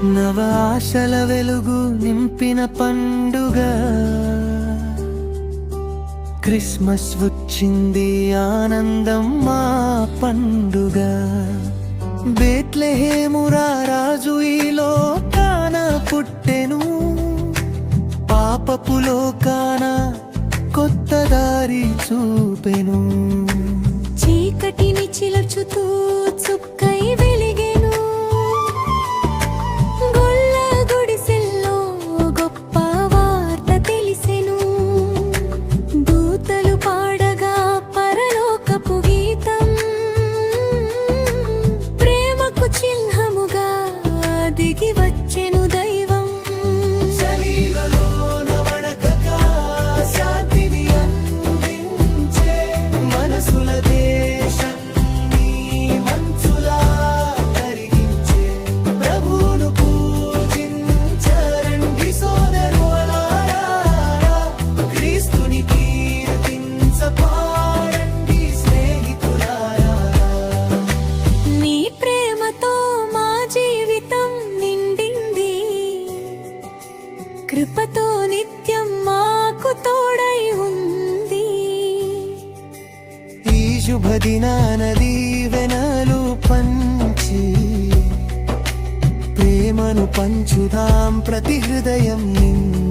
నవ ఆశల వెలుగు నింపిన పండుగ క్రిస్మస్ వచ్చింది ఆనందం మా పండుగ. బెత్లెహేమురా రాజు ఈ లోకాన పుట్టెను, పాపపు లోకాన కొత్త దారి చూపెను. చీకటిని చిలచుతూ చుక్కై వెలిగెను, గొల్ల గుడిసెల్లో గొప్ప వార్త తెలిసెను. దూతలు పాడగా పరలోకపు గీతం, ప్రేమకు చిహ్నముగా దిగి వచ్చెను దైవం. కృపతో నిత్యం మాకు తోడై ఉంది. ఈ శుభదినాన దీవెనలు పంచి ప్రేమను పంచుదాం ప్రతి హృదయం నిండి.